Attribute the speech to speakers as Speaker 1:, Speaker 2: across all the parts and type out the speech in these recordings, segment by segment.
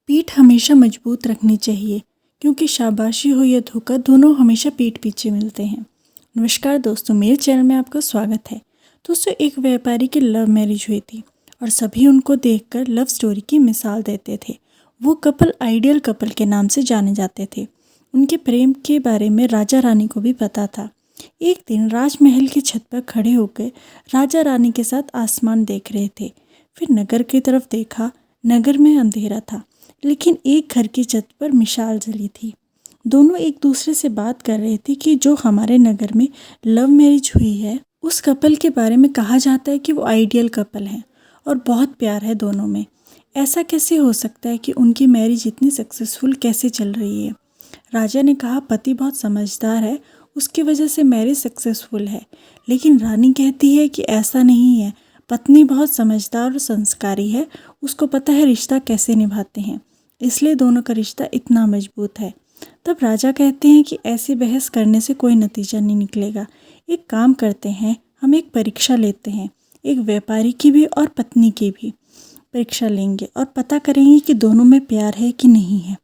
Speaker 1: पीठ हमेशा मजबूत रखनी चाहिए क्योंकि शाबाशी हो या धोखा दोनों हमेशा पीठ पीछे मिलते हैं। नमस्कार दोस्तों, मेरे चैनल में आपका स्वागत है। दोस्तों, एक व्यापारी की लव मैरिज हुई थी और सभी उनको देखकर लव स्टोरी की मिसाल देते थे। वो कपल आइडियल कपल के नाम से जाने जाते थे। उनके प्रेम के बारे में राजा रानी को भी पता था। एक दिन राजमहल की छत पर खड़े होकर राजा रानी के साथ आसमान देख रहे थे। फिर नगर की तरफ देखा। नगर में अंधेरा था, लेकिन एक घर की छत पर मिसाल जली थी। दोनों एक दूसरे से बात कर रहे थे कि जो हमारे नगर में लव मैरिज हुई है उस कपल के बारे में कहा जाता है कि वो आइडियल कपल है और बहुत प्यार है दोनों में। ऐसा कैसे हो सकता है कि उनकी मैरिज इतनी सक्सेसफुल कैसे चल रही है? राजा ने कहा, पति बहुत समझदार है, उसकी वजह से मैरिज सक्सेसफुल है। लेकिन रानी कहती है कि ऐसा नहीं है, पत्नी बहुत समझदार और संस्कारी है, उसको पता है रिश्ता कैसे निभाते हैं, इसलिए दोनों का रिश्ता इतना मजबूत है। तब राजा कहते हैं कि ऐसी बहस करने से कोई नतीजा नहीं निकलेगा। एक काम करते हैं, हम एक परीक्षा लेते हैं, एक व्यापारी की भी और पत्नी की भी परीक्षा लेंगे और पता करेंगे कि दोनों में प्यार है कि नहीं है।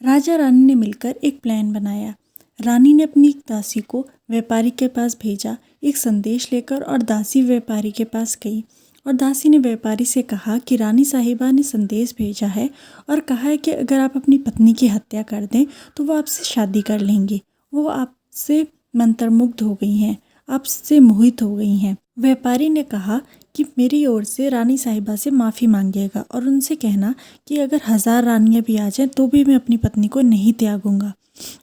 Speaker 1: राजा रानी ने मिलकर एक प्लान बनाया। रानी ने अपनी दासी को व्यापारी के पास भेजा एक संदेश लेकर और दासी व्यापारी के पास गई और दासी ने व्यापारी से कहा कि रानी साहिबा ने संदेश भेजा है और कहा है कि अगर आप अपनी पत्नी की हत्या कर दें तो वो आपसे शादी कर लेंगी। वो आपसे मंत्रमुग्ध हो गई हैं, आपसे मोहित हो गई हैं। व्यापारी ने कहा कि मेरी ओर से रानी साहिबा से माफ़ी मांगिएगा और उनसे कहना कि अगर 1000 रानियां भी आ जाएं तो भी मैं अपनी पत्नी को नहीं त्यागूंगा।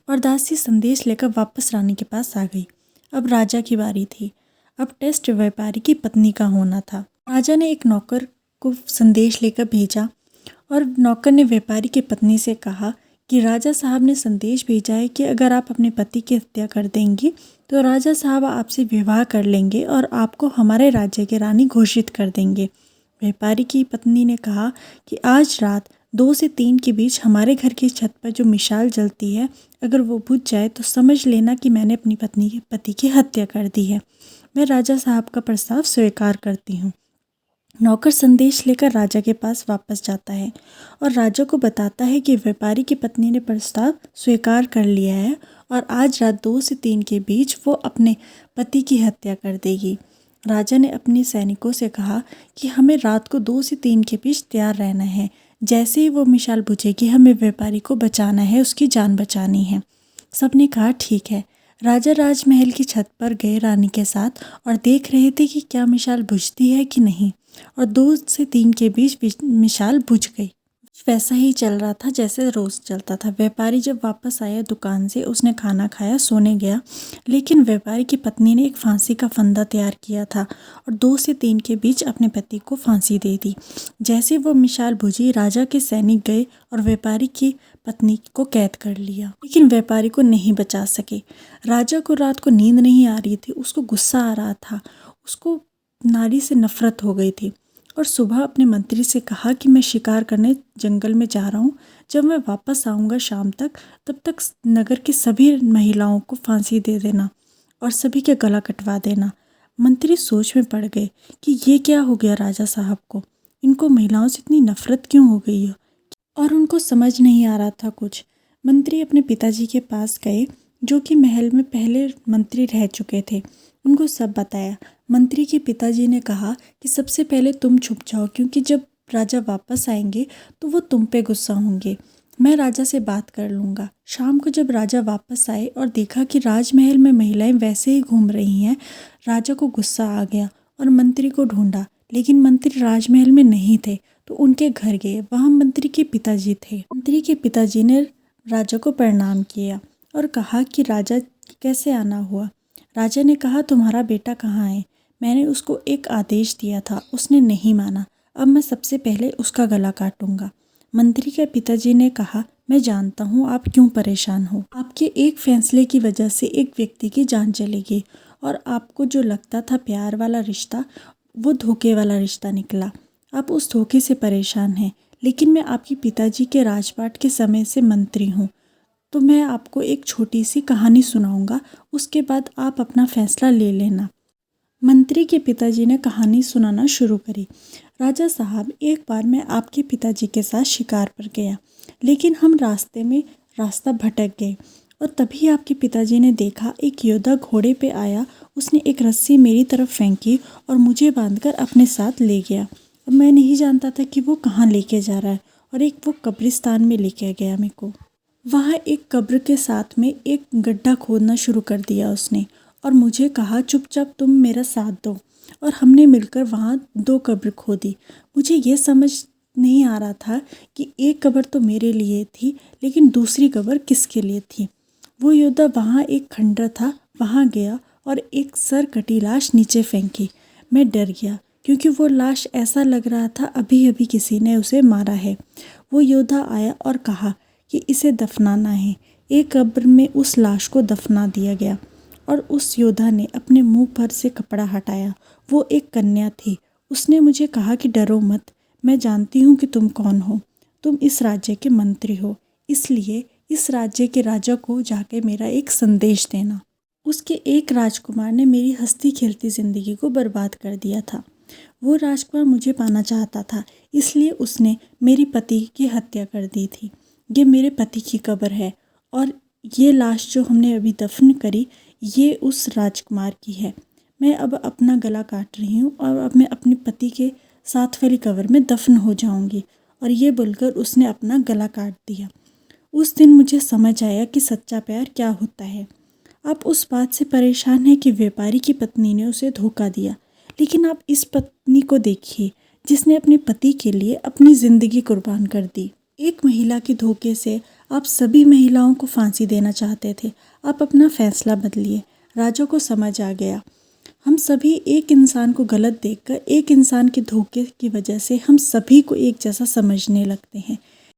Speaker 1: और दासी संदेश लेकर वापस रानी के पास आ गई। अब राजा की बारी थी। अब टेस्ट व्यापारी की पत्नी का होना था। राजा ने एक नौकर को संदेश लेकर भेजा और नौकर ने व्यापारी की पत्नी से कहा कि राजा साहब ने संदेश भेजा है कि अगर आप अपने पति की हत्या कर देंगी तो राजा साहब आपसे विवाह कर लेंगे और आपको हमारे राज्य की रानी घोषित कर देंगे। व्यापारी की पत्नी ने कहा कि आज रात 2 से 3 के बीच हमारे घर की छत पर जो मिसाल जलती है, अगर वो बुझ जाए तो समझ लेना कि मैंने अपनी पत्नी के पति की हत्या कर दी है। मैं राजा साहब का प्रस्ताव स्वीकार करती हूँ। नौकर संदेश लेकर राजा के पास वापस जाता है और राजा को बताता है कि व्यापारी की पत्नी ने प्रस्ताव स्वीकार कर लिया है और आज रात 2 से 3 के बीच वो अपने पति की हत्या कर देगी। राजा ने अपने सैनिकों से कहा कि हमें रात को 2 से 3 के बीच तैयार रहना है। जैसे ही वो मिसाल बुझेगी हमें व्यापारी को बचाना है, उसकी जान बचानी है। सबने कहा ठीक है। राजा राजमहल की छत पर गए रानी के साथ और देख रहे थे कि क्या मिसाल बुझती है कि नहीं, और 2 से 3 के बीच मिसाल बुझ गई। वैसा ही चल रहा था जैसे रोज चलता था। व्यापारी जब वापस आया दुकान से, उसने खाना खाया, सोने गया, लेकिन व्यापारी की पत्नी ने एक फांसी का फंदा तैयार किया था और 2 से 3 के बीच अपने पति को फांसी दे दी। जैसे वो मिसाल बुझी, राजा के सैनिक गए और व्यापारी की पत्नी को कैद कर लिया, लेकिन व्यापारी को नहीं बचा सके। राजा को रात को नींद नहीं आ रही थी, उसको गुस्सा आ रहा था, उसको नारी से नफरत हो गई थी और सुबह अपने मंत्री से कहा कि मैं शिकार करने जंगल में जा रहा हूँ, जब मैं वापस आऊँगा शाम तक, तब तक नगर की सभी महिलाओं को फांसी दे देना और सभी के गला कटवा देना। मंत्री सोच में पड़ गए कि ये क्या हो गया राजा साहब को, इनको महिलाओं से इतनी नफरत क्यों हो गई है, और उनको समझ नहीं आ रहा था कुछ। मंत्री अपने पिताजी के पास गए जो कि महल में पहले मंत्री रह चुके थे। उनको सब बताया। मंत्री के पिताजी ने कहा कि सबसे पहले तुम छुप जाओ, क्योंकि जब राजा वापस आएंगे तो वो तुम पे गुस्सा होंगे। मैं राजा से बात कर लूँगा। शाम को जब राजा वापस आए और देखा कि राजमहल में महिलाएं वैसे ही घूम रही हैं, राजा को गुस्सा आ गया और मंत्री को ढूंढा, लेकिन मंत्री राजमहल में नहीं थे तो उनके घर गए। वहाँ मंत्री के पिताजी थे। मंत्री के पिताजी ने राजा को प्रणाम किया और कहा कि राजा कैसे आना हुआ। राजा ने कहा, तुम्हारा बेटा कहाँ है? मैंने उसको एक आदेश दिया था, उसने नहीं माना, अब मैं सबसे पहले उसका गला काटूंगा। मंत्री के पिताजी ने कहा, मैं जानता हूँ आप क्यों परेशान हो। आपके एक फैसले की वजह से एक व्यक्ति की जान चलेगी और आपको जो लगता था प्यार वाला रिश्ता, वो धोखे वाला रिश्ता निकला। आप उस धोखे से परेशान हैं, लेकिन मैं आपके पिताजी के राजपाट के समय से मंत्री हूँ, तो मैं आपको एक छोटी सी कहानी सुनाऊंगा, उसके बाद आप अपना फैसला ले लेना। मंत्री के पिताजी ने कहानी सुनाना शुरू करी। राजा साहब, एक बार मैं आपके पिताजी के साथ शिकार पर गया, लेकिन हम रास्ते में रास्ता भटक गए और तभी आपके पिताजी ने देखा एक योद्धा घोड़े पे आया। उसने एक रस्सी मेरी तरफ फेंकी और मुझे बांधकर अपने साथ ले गया। अब मैं नहीं जानता था कि वो कहाँ लेके जा रहा है और एक वो कब्रिस्तान में लेके गया मेरे को। वहाँ एक कब्र के साथ में एक गड्ढा खोदना शुरू कर दिया उसने और मुझे कहा, चुपचाप तुम मेरा साथ दो। और हमने मिलकर वहाँ 2 कब्र खोदी। मुझे ये समझ नहीं आ रहा था कि एक कब्र तो मेरे लिए थी, लेकिन दूसरी कब्र किसके लिए थी। वो योद्धा वहाँ एक खंडर था, वहाँ गया और एक सर कटी लाश नीचे फेंकी। मैं डर गया क्योंकि वो लाश ऐसा लग रहा था अभी अभी किसी ने उसे मारा है। वो योद्धा आया और कहा कि इसे दफनाना है। एक कब्र में उस लाश को दफना दिया गया और उस योद्धा ने अपने मुंह पर से कपड़ा हटाया। वो एक कन्या थी। उसने मुझे कहा कि डरो मत, मैं जानती हूँ कि तुम कौन हो। तुम इस राज्य के मंत्री हो, इसलिए इस राज्य के राजा को जाके मेरा एक संदेश देना। उसके एक राजकुमार ने मेरी हंसती खेलती ज़िंदगी को बर्बाद कर दिया था। वो राजकुमार मुझे पाना चाहता था, इसलिए उसने मेरी पति की हत्या कर दी थी। ये मेरे पति की कब्र है और ये लाश जो हमने अभी दफन करी, ये उस राजकुमार की है। मैं अब अपना गला काट रही हूँ और अब मैं अपने पति के साथ वाली कब्र में दफन हो जाऊंगी। और ये बोलकर उसने अपना गला काट दिया। उस दिन मुझे समझ आया कि सच्चा प्यार क्या होता है। आप उस बात से परेशान हैं कि व्यापारी की पत्नी ने उसे धोखा दिया, लेकिन आप इस पत्नी को देखिए जिसने अपने पति के लिए अपनी ज़िंदगी कुर्बान कर दी। एक महिला के धोखे से आप सभी महिलाओं को फांसी देना चाहते थे। आप अपना फैसला बदलिए। राजा को समझ आ गया। हम सभी एक इंसान को गलत देखकर, एक इंसान के धोखे की वजह से हम सभी को एक जैसा समझने लगते हैं।